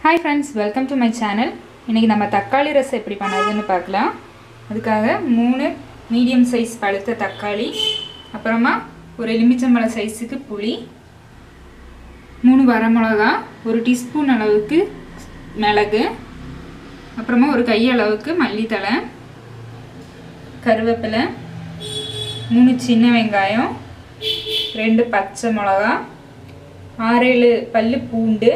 Hi friends, welcome to my channel. இன்னைக்கு நம்ம தக்காளி ரசம் எப்படி பண்றதுன்னு பார்க்கலாம். அதுக்காக 3 மீடியம் சைஸ் பழுத்த தக்காளி, அப்புறமா ஒரு எலுமிச்சம்பழ சைஸ்க்கு புளி, 3 வரமிளகாய், 1 டீஸ்பூன் அளவுக்கு மிளகு, அப்புறமா ஒரு கை அளவுக்கு மல்லித்தழை, கருவேப்பிலை, 3 சின்ன வெங்காயம், 2 பச்சை மிளகாய், 6-7 பல்லு பூண்டு,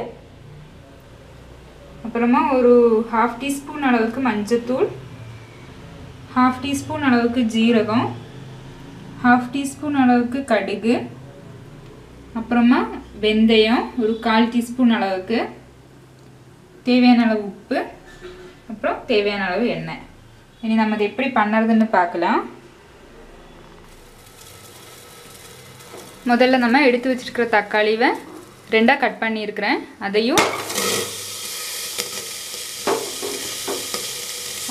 அப்புறமா ஒரு 1/2 டீஸ்பூன் அளவுக்கு மஞ்சள்தூள், 1/2 டீஸ்பூன் அளவுக்கு ஜீரகம், 1/2 டீஸ்பூன் அளவுக்கு கடுகு, அப்புறமா வெந்தயம் ஒரு 1/4 டீஸ்பூன் அளவுக்கு, தேவையான அளவு உப்பு, அப்புறம் தேவையான அளவு எண்ணெய். இனி நம்ம இதை எப்படி பண்ணுறதுன்னு பார்க்கலாம். முதல்ல நம்ம எடுத்து வச்சிருக்கிற தக்காளியை 2ஆ கட் பண்ணியிருக்கிறேன். அதையும்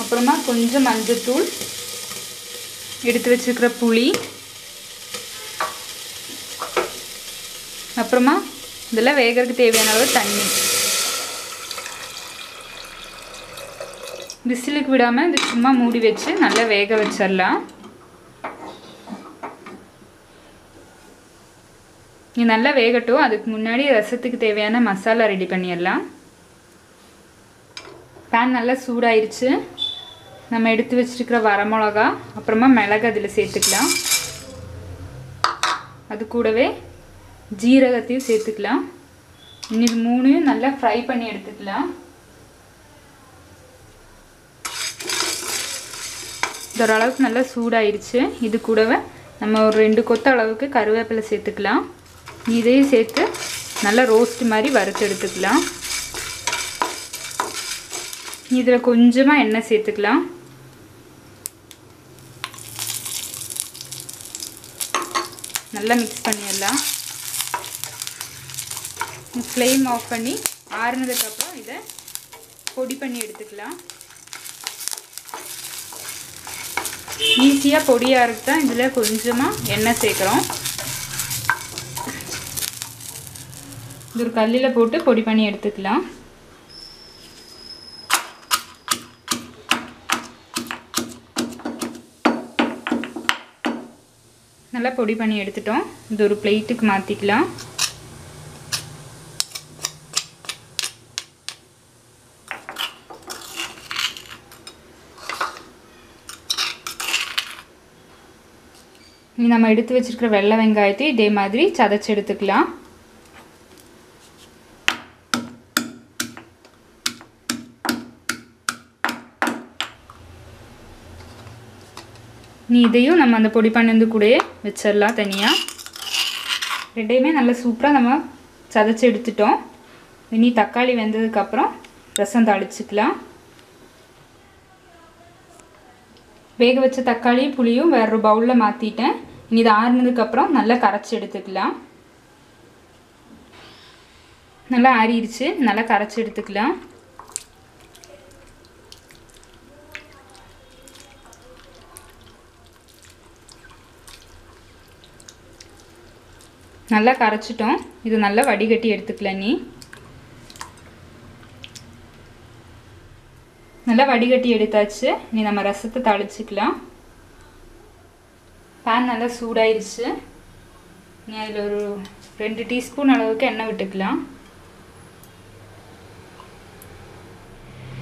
அப்புறமா கொஞ்சம் மஞ்சள்தூள், எடுத்து வச்சிருக்கிற புளி, அப்புறமா இதில் வேகிறதுக்கு தேவையான அளவு தண்ணி, விசிலுக்கு விடாமல் இது சும்மா மூடி வச்சு நல்லா வேக வச்சிடலாம். இது நல்லா வேகட்டும். அதுக்கு முன்னாடி ரசத்துக்கு தேவையான மசாலா ரெடி பண்ணிடலாம். பேன் நல்லா சூடாயிருச்சு. நம்ம எடுத்து வச்சிருக்கிற வரமிளகா, அப்புறமா மிளகு அதில் சேர்த்துக்கலாம். அது கூடவே ஜீரகத்தையும் சேர்த்துக்கலாம். இன்னும் 3 நல்லா ஃப்ரை பண்ணி எடுத்துக்கலாம். இது ஓரளவுக்கு நல்லா சூடாயிருச்சு. இது கூடவே நம்ம ஒரு 2 கொத்து அளவுக்கு கருவேப்பிலை சேர்த்துக்கலாம். இதையும் சேர்த்து நல்லா ரோஸ்ட் மாதிரி வறுத்து எடுத்துக்கலாம். இதில் கொஞ்சமாக எண்ணெய் சேர்த்துக்கலாம். நல்லா மிக்ஸ் பண்ணிடலாம். ஃப்ளேம் ஆஃப் பண்ணி ஆறுனதுக்கப்புறம் இதை பொடி பண்ணி எடுத்துக்கலாம். ஈஸியாக பொடியாக தான் இதில் கொஞ்சமாக எண்ணெய் சேர்க்குறோம். இது ஒரு கல்லில் போட்டு பொடி பண்ணி எடுத்துக்கலாம். நல்லா பொடி பண்ணி எடுத்துட்டோம். இது ஒரு பிளேட்டுக்கு மாற்றிக்கலாம். இனி நம்ம எடுத்து வச்சிருக்கிற வெள்ளை வெங்காயத்தை இதே மாதிரி சதைச்சு எடுத்துக்கலாம். இதையும் நம்ம அந்த பொடி பண்ணது கூடயே வச்சிடலாம் தனியாக. ரெண்டையுமே நல்லா சூப்பராக நம்ம சதைச்சி எடுத்துட்டோம். இனி தக்காளி வெந்ததுக்கப்புறம் ரசம் தாளிச்சிக்கலாம். வேக வச்ச தக்காளி புளியும் வேறு பவுலில் மாற்றிட்டேன். இனி இதை ஆறுனதுக்கப்புறம் நல்லா கரைச்சி எடுத்துக்கலாம். நல்லா ஆறிடுச்சு. நல்லா கரைச்சி எடுத்துக்கலாம். நல்லா கரைச்சிட்டோம். இது நல்லா வடிகட்டி எடுத்துக்கலாம். நல்லா வடிகட்டி எடுத்தாச்சு. இனி நம்ம ரசத்தை தாளிச்சிக்கலாம். பேன் நல்லா சூடாயிருச்சு. இனி அதில் ஒரு 2 டீஸ்பூன் அளவுக்கு எண்ணெய் விட்டுக்கலாம்.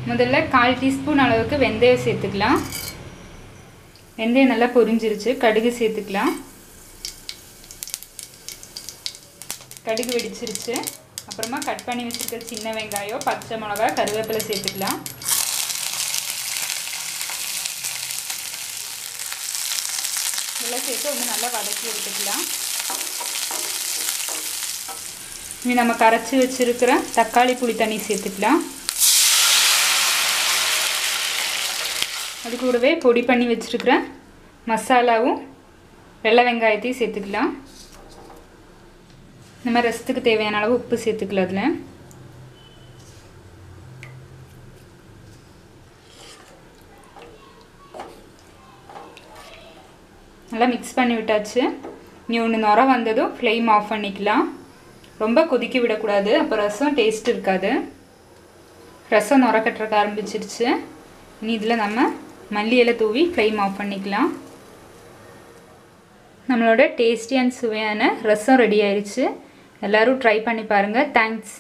முதல்ல 1/4 டீஸ்பூன் அளவுக்கு வெந்தயம் சேர்த்துக்கலாம். வெந்தயம் நல்லா பொரிஞ்சிருச்சு. கடுகு சேர்த்துக்கலாம். கடுகு வெடிச்சிருச்சு. அப்புறமா கட் பண்ணி வச்சுருக்க சின்ன வெங்காயம், பச்சை மிளகாய், கருவேப்பிலை சேர்த்துக்கலாம். இதெல்லாம் சேர்த்து ஒன்று நல்லா வதக்கி எடுத்துக்கலாம். இனி நம்ம கரைச்சி வச்சுருக்கிற தக்காளி புளி தண்ணி சேர்த்துக்கலாம். அது கூடவே பொடி பண்ணி வச்சுருக்கிற மசாலாவும் வெள்ளை வெங்காயத்தையும் சேர்த்துக்கலாம். நம்ம ரசத்துக்கு தேவையான அளவு உப்பு சேர்த்துக்கலாம். அதில் நல்லா மிக்ஸ் பண்ணி விட்டாச்சு. இனி ஒன்று நுர வந்ததும் ஃப்ளேம் ஆஃப் பண்ணிக்கலாம். ரொம்ப கொதிக்க விடக்கூடாது, அப்போ ரசம் டேஸ்ட் இருக்காது. ரசம் நுரக்கட்டுறக்க ஆரம்பிச்சிருச்சு. இனி இதில் நம்ம மல்லி இலை தூவி ஃப்ளேம் ஆஃப் பண்ணிக்கலாம். நம்மளோட டேஸ்டி அண்ட் சுவையான ரசம் ரெடி ஆயிடுச்சு. எல்லோரும் ட்ரை பண்ணி பாருங்கள். தேங்க்ஸ்.